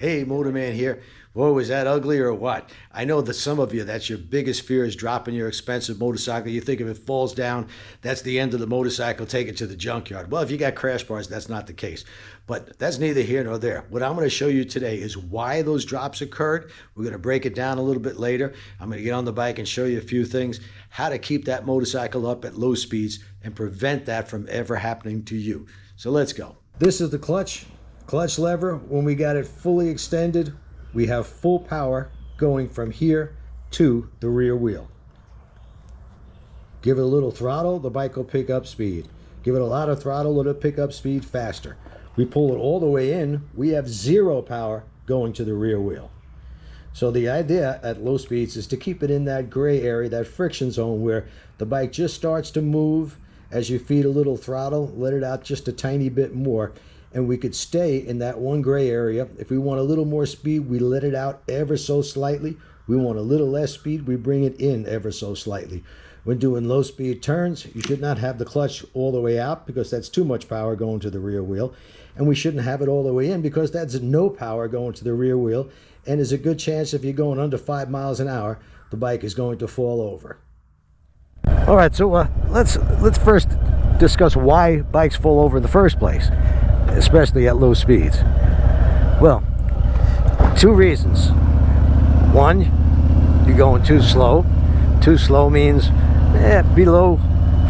Hey, Motorman here. Whoa, is that ugly or what? I know that some of you, that's your biggest fear is dropping your expensive motorcycle. You think if it falls down, that's the end of the motorcycle, take it to the junkyard. Well, if you got crash bars, that's not the case. But that's neither here nor there. What I'm going to show you today is why those drops occurred. We're going to break it down a little bit later. I'm going to get on the bike and show you a few things, how to keep that motorcycle up at low speeds and prevent that from ever happening to you. So let's go. This is the clutch lever. When we got it fully extended, we have full power going from here to the rear wheel. Give it a little throttle, the bike will pick up speed. Give it a lot of throttle, it'll pick up speed faster. We pull it all the way in, we have zero power going to the rear wheel. So the idea at low speeds is to keep it in that gray area, that friction zone where the bike just starts to move. As you feed a little throttle, let it out just a tiny bit more, and we could stay in that one gray area. If we want a little more speed, we let it out ever so slightly. We want a little less speed, we bring it in ever so slightly. When doing low speed turns, you should not have the clutch all the way out because that's too much power going to the rear wheel. And we shouldn't have it all the way in because that's no power going to the rear wheel. And there's a good chance if you're going under 5 miles an hour, the bike is going to fall over. All right, so let's first discuss why bikes fall over in the first place, especially at low speeds. Well, two reasons. One, you're going too slow. Too slow means below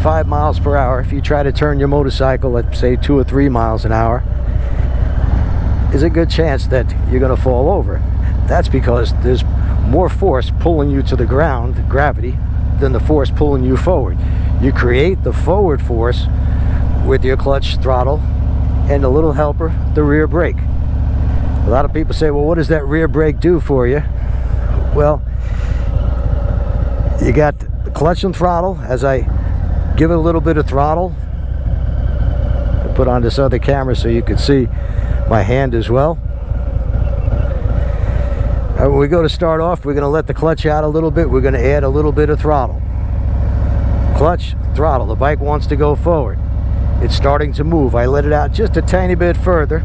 5 miles per hour. If you try to turn your motorcycle at say 2 or 3 miles an hour, is a good chance that you're going to fall over. That's because there's more force pulling you to the ground, gravity, than the force pulling you forward. You create the forward force with your clutch, throttle, and a little helper, the rear brake. A lot of people say, well, what does that rear brake do for you? Well, you got the clutch and throttle. As I give it a little bit of throttle, I put on this other camera so you can see my hand as well. When we go to start off, we're going to let the clutch out a little bit. We're going to add a little bit of throttle. Clutch, throttle. The bike wants to go forward. It's starting to move. I let it out just a tiny bit further.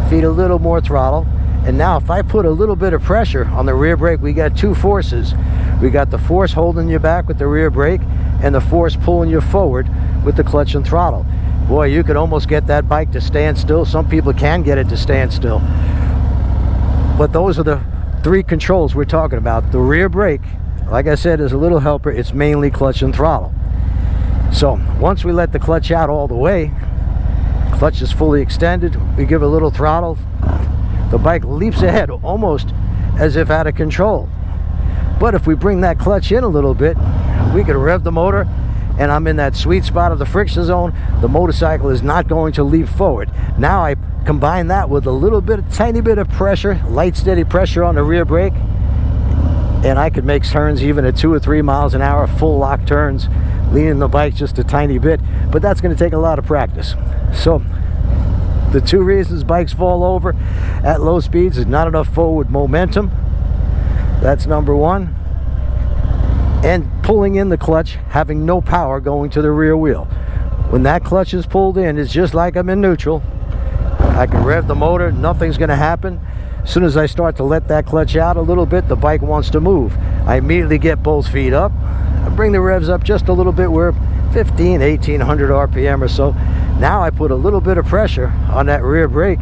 Feed a little more throttle. And now if I put a little bit of pressure on the rear brake, we got two forces. We got the force holding you back with the rear brake and the force pulling you forward with the clutch and throttle. Boy, you could almost get that bike to stand still. Some people can get it to stand still. But those are the three controls we're talking about. The rear brake, like I said, is a little helper. It's mainly clutch and throttle. So once we let the clutch out all the way, clutch is fully extended, we give a little throttle, the bike leaps ahead almost as if out of control. But if we bring that clutch in a little bit, we can rev the motor, and I'm in that sweet spot of the friction zone. The motorcycle is not going to leap forward. Now I combine that with a little bit, tiny bit of pressure, light steady pressure on the rear brake, and I could make turns even at 2 or 3 miles an hour, full lock turns, leaning the bike just a tiny bit, but that's going to take a lot of practice. So the two reasons bikes fall over at low speeds is not enough forward momentum. That's number one. And pulling in the clutch, having no power going to the rear wheel. When that clutch is pulled in, it's just like I'm in neutral. I can rev the motor, nothing's going to happen. As soon as I start to let that clutch out a little bit, the bike wants to move. I immediately get both feet up. I bring the revs up just a little bit. We're 1800 RPM or so. Now I put a little bit of pressure on that rear brake.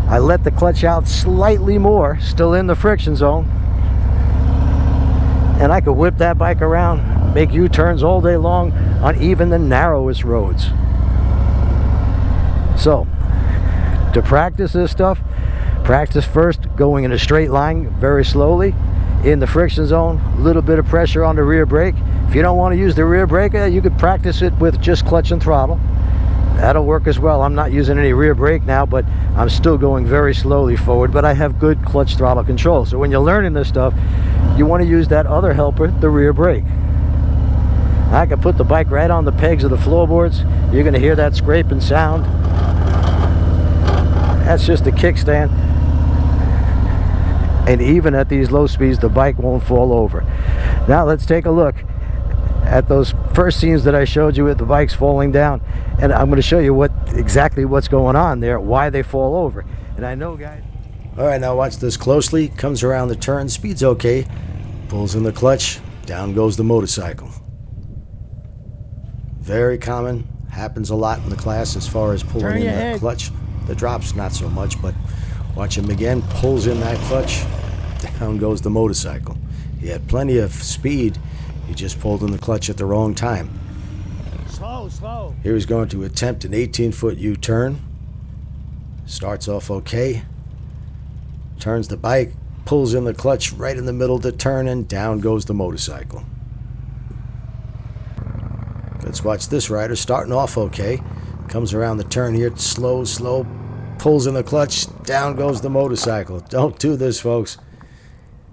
I let the clutch out slightly more, still in the friction zone. And I could whip that bike around, make U-turns all day long on even the narrowest roads. So, to practice this stuff, practice first going in a straight line very slowly in the friction zone, a little bit of pressure on the rear brake. If you don't want to use the rear brake, you could practice it with just clutch and throttle. That'll work as well. I'm not using any rear brake now, but I'm still going very slowly forward, but I have good clutch throttle control. So when you're learning this stuff, you want to use that other helper, the rear brake. I can put the bike right on the pegs of the floorboards. You're going to hear that scraping sound. That's just a kickstand. And even at these low speeds, the bike won't fall over. Now let's take a look at those first scenes that I showed you with the bikes falling down, and I'm going to show you exactly what's going on there, why they fall over. And I know, guys, Alright, now watch this closely. Comes around the turn, speed's okay. Pulls in the clutch, down goes the motorcycle. Very common, happens a lot in the class as far as pulling in the clutch. The drops, not so much, but watch him again, pulls in that clutch, down goes the motorcycle. He had plenty of speed, he just pulled in the clutch at the wrong time. Slow. Here he's going to attempt an 18-foot U-turn. Starts off okay. Turns the bike, pulls in the clutch right in the middle of the turn, and down goes the motorcycle. Let's watch this rider starting off okay. Comes around the turn here, slow, pulls in the clutch, down goes the motorcycle. Don't do this, folks.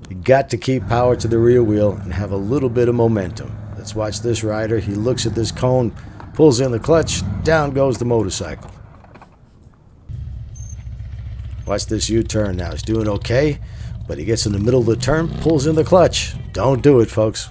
You got to keep power to the rear wheel and have a little bit of momentum. Let's watch this rider. He looks at this cone, pulls in the clutch, down goes the motorcycle. Watch this U-turn now. He's doing okay, but he gets in the middle of the turn, pulls in the clutch. Don't do it, folks.